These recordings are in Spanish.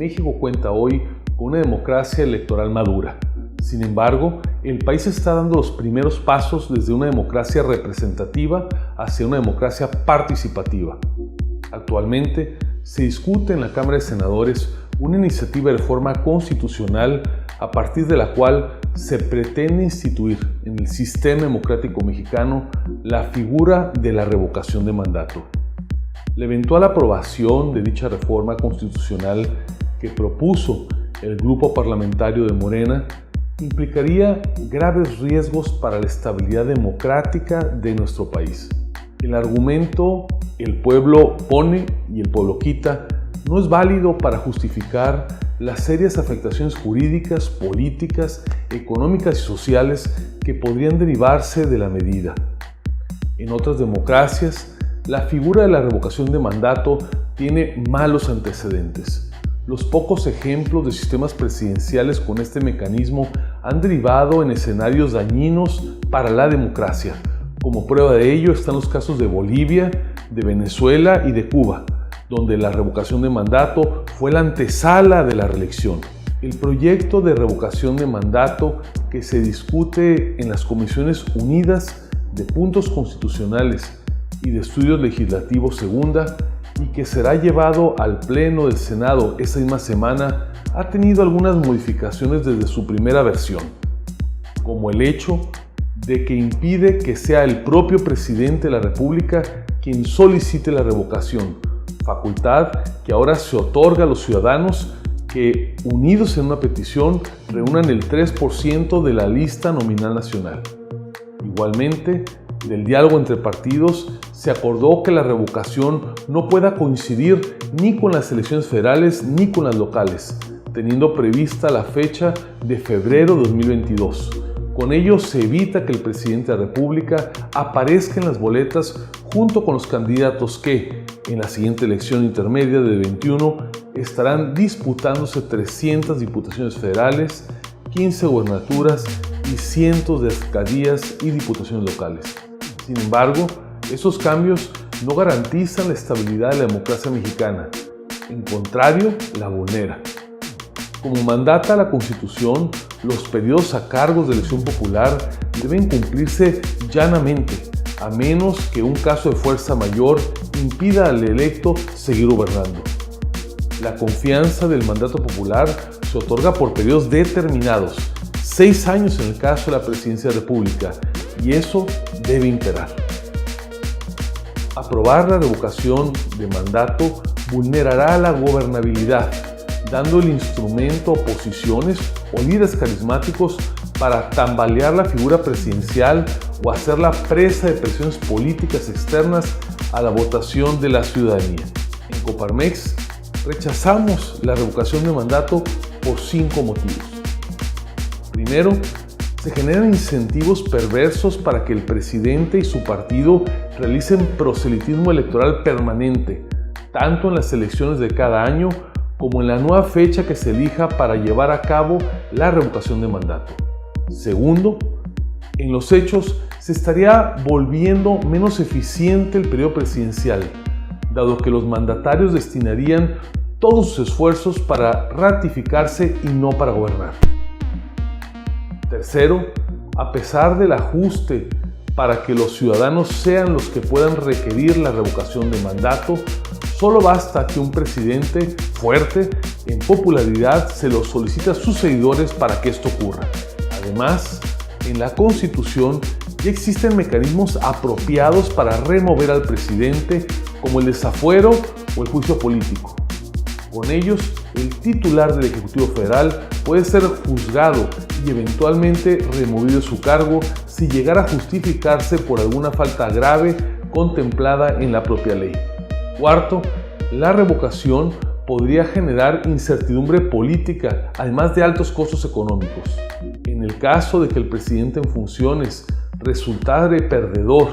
México cuenta hoy con una democracia electoral madura. Sin embargo, el país está dando los primeros pasos desde una democracia representativa hacia una democracia participativa. Actualmente, se discute en la Cámara de Senadores una iniciativa de reforma constitucional a partir de la cual se pretende instituir en el sistema democrático mexicano la figura de la revocación de mandato. La eventual aprobación de dicha reforma constitucional que propuso el grupo parlamentario de Morena implicaría graves riesgos para la estabilidad democrática de nuestro país. El argumento "el pueblo pone y el pueblo quita" no es válido para justificar las serias afectaciones jurídicas, políticas, económicas y sociales que podrían derivarse de la medida. En otras democracias, la figura de la revocación de mandato tiene malos antecedentes. Los pocos ejemplos de sistemas presidenciales con este mecanismo han derivado en escenarios dañinos para la democracia. Como prueba de ello están los casos de Bolivia, de Venezuela y de Cuba, donde la revocación de mandato fue la antesala de la reelección. El proyecto de revocación de mandato que se discute en las Comisiones Unidas de Puntos Constitucionales y de Estudios Legislativos Segunda y que será llevado al Pleno del Senado esta misma semana ha tenido algunas modificaciones desde su primera versión, como el hecho de que impide que sea el propio presidente de la República quien solicite la revocación, facultad que ahora se otorga a los ciudadanos que, unidos en una petición, reúnan el 3% de la lista nominal nacional. Igualmente, del diálogo entre partidos se acordó que la revocación no pueda coincidir ni con las elecciones federales ni con las locales, teniendo prevista la fecha de febrero de 2022. Con ello se evita que el presidente de la República aparezca en las boletas junto con los candidatos que, en la siguiente elección intermedia de 21, estarán disputándose 300 diputaciones federales, 15 gubernaturas y cientos de alcaldías y diputaciones locales. Sin embargo, esos cambios no garantizan la estabilidad de la democracia mexicana. En contrario, la vulnera. Como mandata la Constitución, los periodos a cargos de elección popular deben cumplirse llanamente, a menos que un caso de fuerza mayor impida al electo seguir gobernando. La confianza del mandato popular se otorga por periodos determinados, 6 años en el caso de la Presidencia de la República, y eso debe imperar. Aprobar la revocación de mandato vulnerará la gobernabilidad, dando el instrumento a oposiciones o líderes carismáticos para tambalear la figura presidencial o hacerla presa de presiones políticas externas a la votación de la ciudadanía. En Coparmex rechazamos la revocación de mandato por 5 motivos. Primero, se generan incentivos perversos para que el presidente y su partido realicen proselitismo electoral permanente, tanto en las elecciones de cada año como en la nueva fecha que se elija para llevar a cabo la revocación de mandato. Segundo, en los hechos se estaría volviendo menos eficiente el periodo presidencial, dado que los mandatarios destinarían todos sus esfuerzos para ratificarse y no para gobernar. Tercero, a pesar del ajuste para que los ciudadanos sean los que puedan requerir la revocación de mandato, solo basta que un presidente fuerte en popularidad se lo solicite a sus seguidores para que esto ocurra. Además, en la Constitución ya existen mecanismos apropiados para remover al presidente, como el desafuero o el juicio político. Con ellos, el titular del Ejecutivo Federal puede ser juzgado y eventualmente removido de su cargo si llegara a justificarse por alguna falta grave contemplada en la propia ley. Cuarto, la revocación podría generar incertidumbre política, además de altos costos económicos. En el caso de que el presidente en funciones resultara perdedor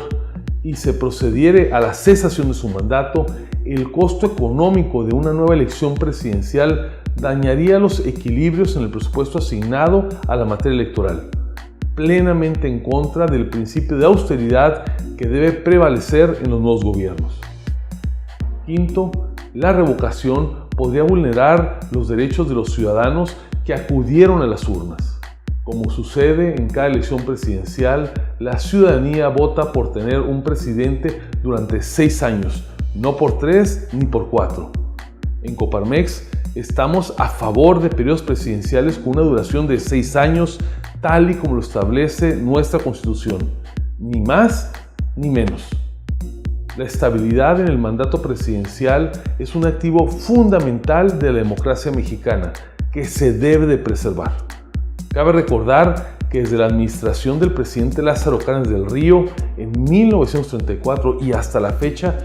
y se procediere a la cesación de su mandato, el costo económico de una nueva elección presidencial dañaría los equilibrios en el presupuesto asignado a la materia electoral, plenamente en contra del principio de austeridad que debe prevalecer en los nuevos gobiernos. Quinto, la revocación podría vulnerar los derechos de los ciudadanos que acudieron a las urnas. Como sucede en cada elección presidencial, la ciudadanía vota por tener un presidente durante 6 años, no por 3 ni por 4. En Coparmex estamos a favor de periodos presidenciales con una duración de 6 años, tal y como lo establece nuestra Constitución, ni más ni menos. La estabilidad en el mandato presidencial es un activo fundamental de la democracia mexicana que se debe de preservar. Cabe recordar que desde la administración del presidente Lázaro Cárdenas del Río en 1934 y hasta la fecha,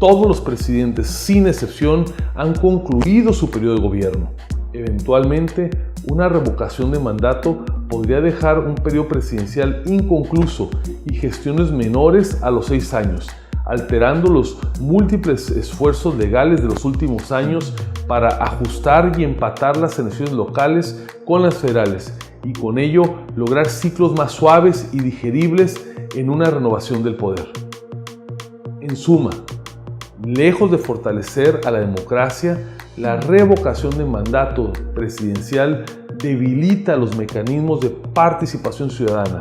todos los presidentes, sin excepción, han concluido su periodo de gobierno. Eventualmente, una revocación de mandato podría dejar un periodo presidencial inconcluso y gestiones menores a los 6 años, alterando los múltiples esfuerzos legales de los últimos años para ajustar y empatar las elecciones locales con las federales y con ello lograr ciclos más suaves y digeribles en una renovación del poder. En suma, lejos de fortalecer a la democracia, la revocación de mandato presidencial debilita los mecanismos de participación ciudadana,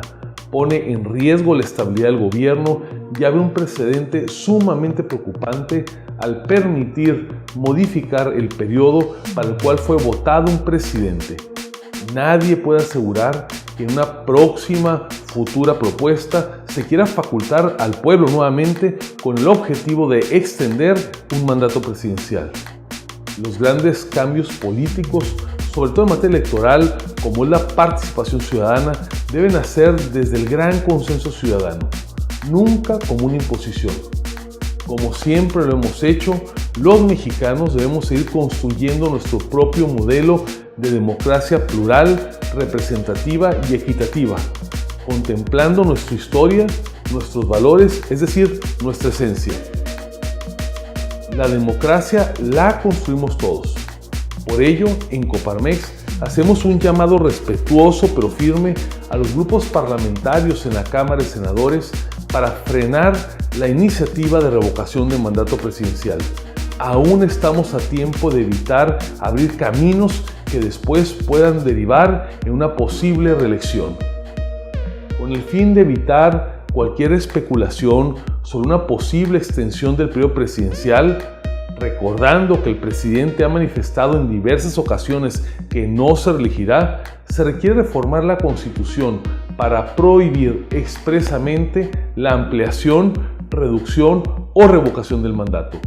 pone en riesgo la estabilidad del gobierno y abre un precedente sumamente preocupante al permitir modificar el periodo para el cual fue votado un presidente. Nadie puede asegurar que en una próxima futura propuesta se quiera facultar al pueblo nuevamente con el objetivo de extender un mandato presidencial. Los grandes cambios políticos, sobre todo en materia electoral, como es la participación ciudadana, deben hacer desde el gran consenso ciudadano, nunca como una imposición. Como siempre lo hemos hecho, los mexicanos debemos seguir construyendo nuestro propio modelo de democracia plural, representativa y equitativa, contemplando nuestra historia, nuestros valores, es decir, nuestra esencia. La democracia la construimos todos. Por ello, en Coparmex hacemos un llamado respetuoso pero firme a los grupos parlamentarios en la Cámara de Senadores para frenar la iniciativa de revocación de mandato presidencial. Aún estamos a tiempo de evitar abrir caminos que después puedan derivar en una posible reelección. Con el fin de evitar cualquier especulación sobre una posible extensión del periodo presidencial, recordando que el presidente ha manifestado en diversas ocasiones que no se reelegirá, se requiere reformar la Constitución para prohibir expresamente la ampliación, reducción o revocación del mandato.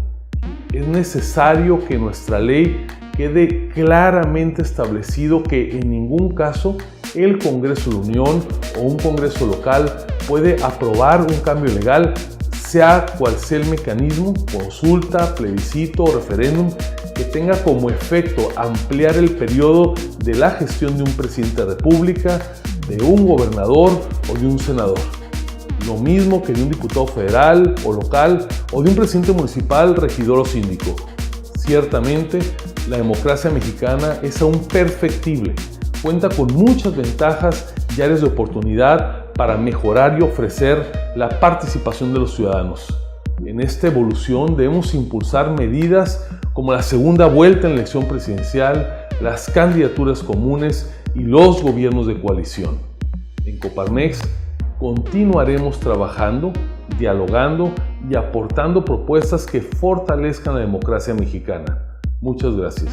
Es necesario que en nuestra ley quede claramente establecido que en ningún caso el Congreso de la Unión o un Congreso local puede aprobar un cambio legal, sea cual sea el mecanismo, consulta, plebiscito o referéndum, que tenga como efecto ampliar el periodo de la gestión de un presidente de la República, de un gobernador o de un senador. Lo mismo que de un diputado federal o local o de un presidente municipal, regidor o síndico. Ciertamente, la democracia mexicana es aún perfectible, cuenta con muchas ventajas y áreas de oportunidad para mejorar y ofrecer la participación de los ciudadanos. En esta evolución debemos impulsar medidas como la segunda vuelta en la elección presidencial, las candidaturas comunes y los gobiernos de coalición. En Coparmex continuaremos trabajando, dialogando y aportando propuestas que fortalezcan la democracia mexicana. Muchas gracias.